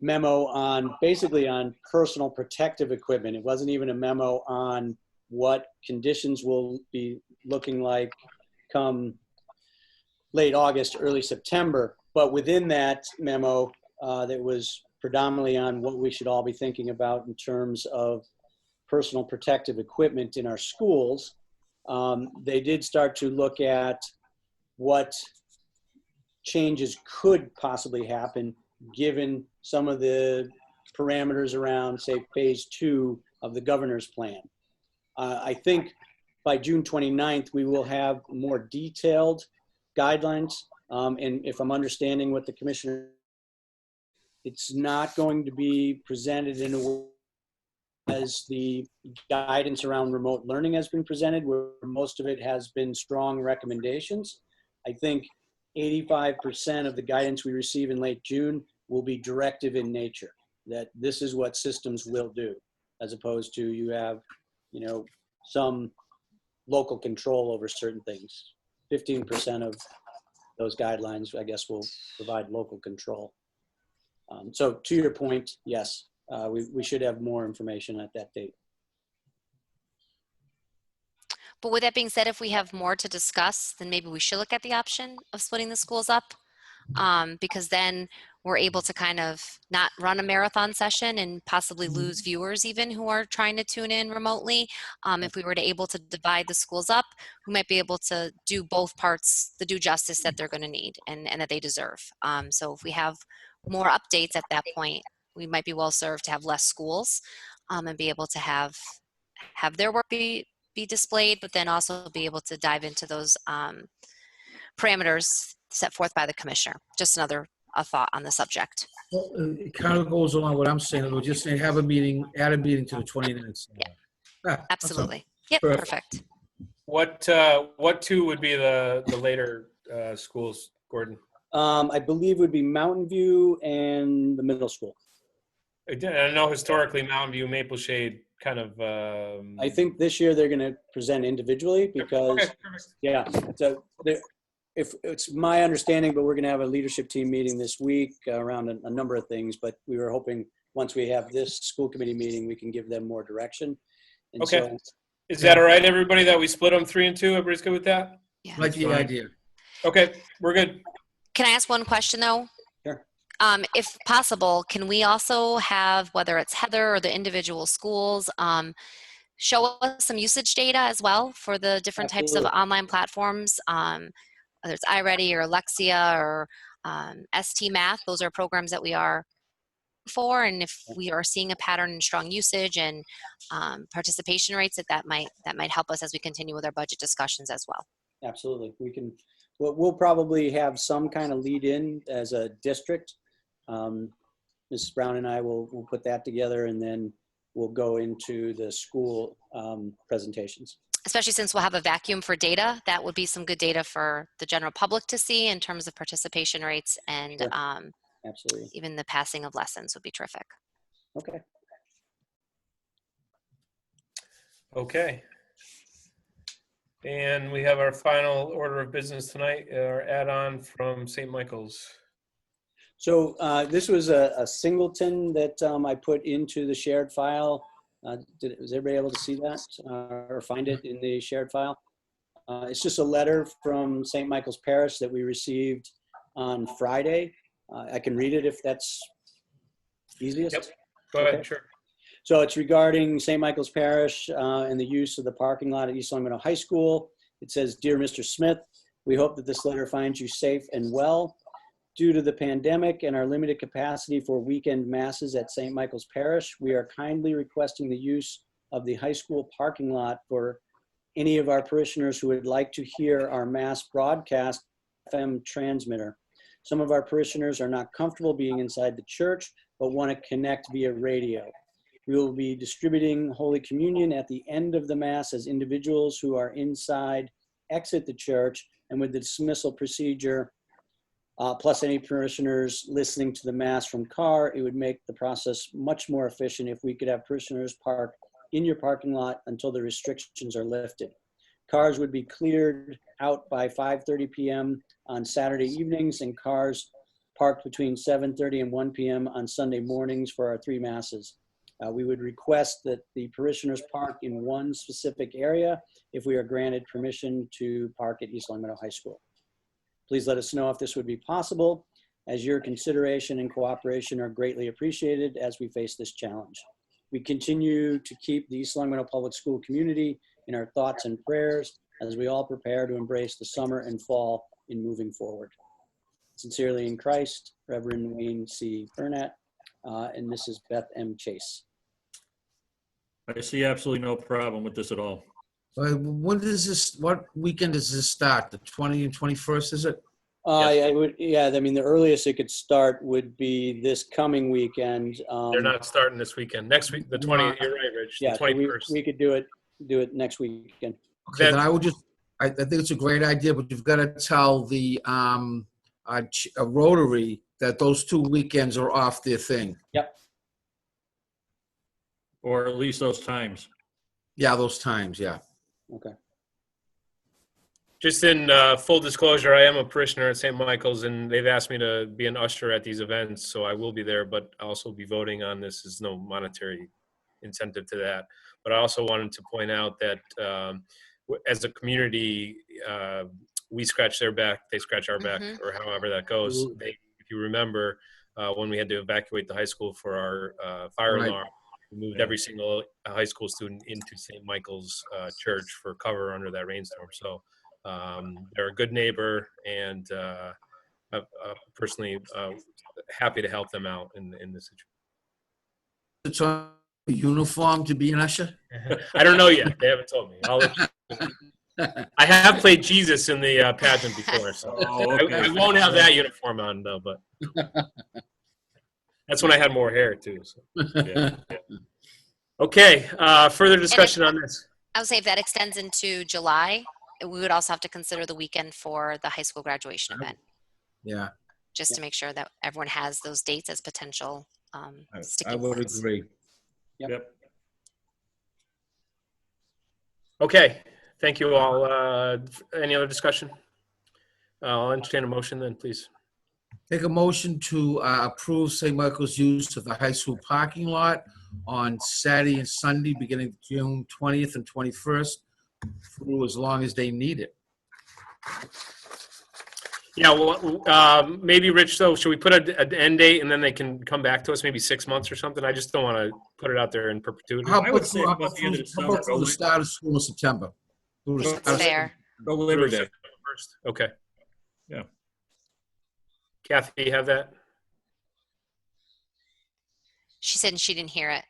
memo on basically on personal protective equipment. It wasn't even a memo on what conditions will be looking like come late August, early September. But within that memo, that was predominantly on what we should all be thinking about in terms of personal protective equipment in our schools. They did start to look at what changes could possibly happen given some of the parameters around, say, phase 2 of the governor's plan. I think by June 29th, we will have more detailed guidelines. And if I'm understanding what the commissioner, it's not going to be presented in a way as the guidance around remote learning has been presented, where most of it has been strong recommendations. I think 85% of the guidance we receive in late June will be directive in nature, that this is what systems will do, as opposed to you have, you know, some local control over certain things. 15% of those guidelines, I guess, will provide local control. So to your point, yes, we should have more information at that date. But with that being said, if we have more to discuss, then maybe we should look at the option of splitting the schools up, because then we're able to kind of not run a marathon session and possibly lose viewers even who are trying to tune in remotely. If we were to able to divide the schools up, we might be able to do both parts, the due justice that they're going to need and that they deserve. So if we have more updates at that point, we might be well served to have less schools and be able to have their work be displayed, but then also be able to dive into those parameters set forth by the commissioner. Just another thought on the subject. Well, it kind of goes along what I'm saying. We're just saying have a meeting, add a meeting to the 29th. Yeah. Ah, that's all. Absolutely. Yep, Perfect. perfect. What two would be the later schools, Gordon? I believe it would be Mountain View and the middle school. I know historically Mountain View, Maple Shade kind of. I think this year they're going to present individually because, Okay, perfect. yeah, so if it's my understanding, but we're going to have a leadership team meeting this week around a number of things, but we were hoping once we have this school committee meeting, we can give them more direction. And Okay. so, Is that all right, everybody, that we split them 3 and 2? Everybody's good with that? Yeah. Like the Fine. idea. Okay, we're good. Can I ask one question though? Sure. If possible, can we also have, whether it's Heather or the individual schools, show us some usage data as well for the different types of Absolutely. online platforms, whether it's iReady or Alexia or ST Math? Those are programs that we are for, and if we are seeing a pattern in strong usage and participation rates, that might help us as we continue with our budget discussions as well. absolutely. We'll probably have some kind of lead in as a district. Mrs. Brown and I will put that together, and then we'll go into the school presentations. Especially since we'll have a vacuum for data, that would be some good data for the general public to see in terms of participation rates, and Sure. Absolutely. even the passing of lessons would be terrific. Okay. Okay. And we have our final order of business tonight, our add-on from St. Michael's. So this was a singleton that I put into the shared file. Was everybody able to see that or find it in the shared file? It's just a letter from St. Michael's Parish that we received on Friday. I can read it if that's easiest. Yep. Go ahead, Okay. sure. So it's regarding St. Michael's Parish and the use of the parking lot at East Longmeadow High School. It says, "Dear Mr. Smith, we hope that this letter finds you safe and well. Due to the pandemic and our limited capacity for weekend masses at St. Michael's Parish, we are kindly requesting the use of the high school parking lot for any of our parishioners who would like to hear our Mass broadcast FM transmitter. Some of our parishioners are not comfortable being inside the church, but want to connect via radio. We will be distributing Holy Communion at the end of the Mass as individuals who are inside exit the church, and with the dismissal procedure, plus any parishioners listening to the Mass from car, it would make the process much more efficient if we could have parishioners park in your parking lot until the restrictions are lifted. Cars would be cleared out by 5:30 p.m. on Saturday evenings, and cars parked between 7:30 and 1 p.m. on Sunday mornings for our 3 Masses. We would request that the parishioners park in one specific area if we are granted permission to park at East Longmeadow High School. Please let us know if this would be possible, as your consideration and cooperation are greatly appreciated as we face this challenge. We continue to keep the East Longmeadow Public School community in our thoughts and prayers as we all prepare to embrace the summer and fall in moving forward. Sincerely in Christ, Reverend Wayne C. Burnett and Mrs. Beth M. Chase. I see absolutely no problem with this at all. When does this, what weekend does this start? The 20th and 21st, is it? I mean, the earliest it could start would be this coming weekend. They're not starting this weekend. Next week, the 20th, you're right, Rich, the Yeah, so 21st. we could do it next weekend. Okay, then I would just, I think it's a great idea, but you've got to tell the Rotary that those 2 weekends are off their thing. Yep. Or at least those times. Yeah, those times, yeah. Okay. Just in full disclosure, I am a parishioner at St. Michael's, and they've asked me to be an usher at these events, so I will be there, but I'll also be voting on this. There's no monetary incentive to that. But I also wanted to point out that as a community, we scratch their back, they scratch our back, or however that goes. If you remember, when we had to evacuate the high school for our fire alarm, we moved every single high school student into St. Michael's Church for cover under that rainstorm. So they're a good neighbor, and I'm personally happy to help them out in this situation. It's on uniform to be an usher? I don't know yet. They haven't told me. I'll let you know. I have played Jesus in the pageant before, so I won't have that uniform on, though, but that's when I had more hair, too. So, yeah. Okay, further discussion on this. I would say if that extends into July, we would also have to consider the weekend for the high school graduation event, Yeah, just to make sure that everyone has those dates as potential I sticking would points. agree. Yep. Okay, thank you all. Any other discussion? I'll entertain a motion then, please. Take a motion to approve St. Michael's use of the high school parking lot on Saturday and Sunday, beginning June 20th and 21st, through as long as they need it. Yeah, well, maybe, Rich, though, should we put an end date and then they can come back to us, maybe 6 months or something? I just don't want to put it out there in perpetuity. How I would about say about the end of December. the start of school in September? Through the That's start of- fair. Go Labor Day. First. Okay. Yeah. Kathy, you have that? She said she didn't hear it.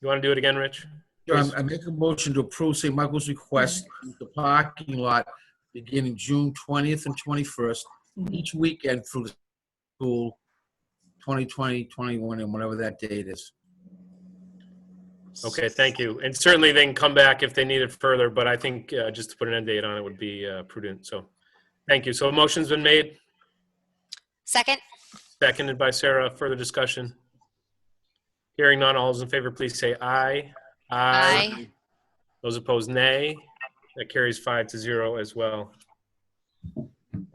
You want to do it again, Rich? I make a motion to approve St. Michael's request to use the parking lot beginning June 20th and 21st, each weekend through the school 2020, 21, and whatever that date is. Okay, thank you. And certainly they can come back if they need it further, but I think just to put an end date on it would be prudent. So thank you. So a motion's been made, Second? seconded by Sarah. Further discussion? Hearing none, all those in favor, please say aye. Aye. Those opposed, nay. That carries 5-0 as well.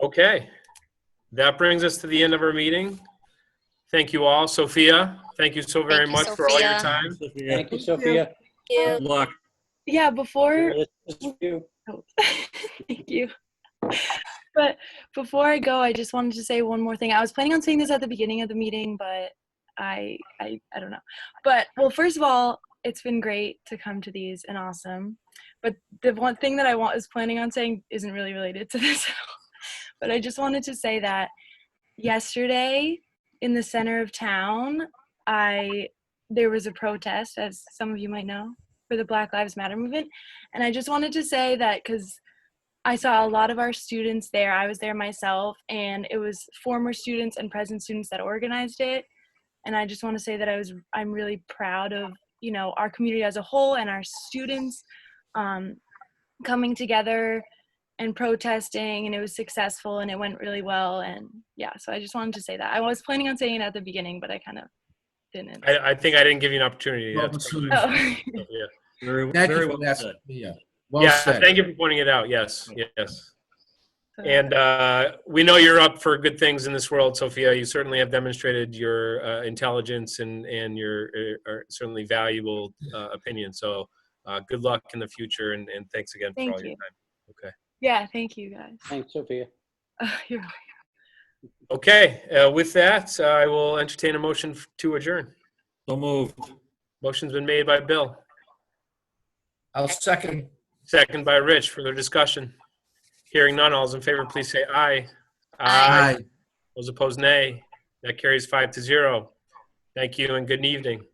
Okay, that brings us to the end of our meeting. Thank you all. Sophia, thank you so very Thank you, much for all your Sophia. time. Thank you, Sophia. Good luck. Yeah, before This is you. Oh, thank you. But before I go, I just wanted to say one more thing. I was planning on saying this at the beginning of the meeting, but I don't know. But well, first of all, it's been great to come to these and awesome. But the one thing that I was planning on saying isn't really related to this. But I just wanted to say that yesterday in the center of town, there was a protest, as some of you might know. for the Black Lives Matter movement. And I just wanted to say that because I saw a lot of our students there. I was there myself, and it was former students and present students that organized it. And I just want to say that I'm really proud of, you know, our community as a whole and our students coming together and protesting, and it was successful and it went really well. And yeah, so I just wanted to say that. I was planning on saying it at the beginning, but I kind of didn't. I think I didn't give you an opportunity. Well, That's so- Oh. yeah. Very, Thank very you well for that, said. Sophia. Well Yeah, said. thank you for pointing it out. Yes, yes. So- And we know you're up for good things in this world, Sophia. You certainly have demonstrated your intelligence and your certainly valuable opinion. So good luck in the future, and thanks again for Thank all your you. time. Okay. Yeah, thank you guys. Thanks, Sophia. You're Okay, with that, I will entertain a motion to adjourn. So moved. Motion's been made by Bill, I'll second. second by Rich. Further discussion? Hearing none, all those in favor, please say aye. Aye. Those opposed, nay. That carries 5-0. Thank you and good evening.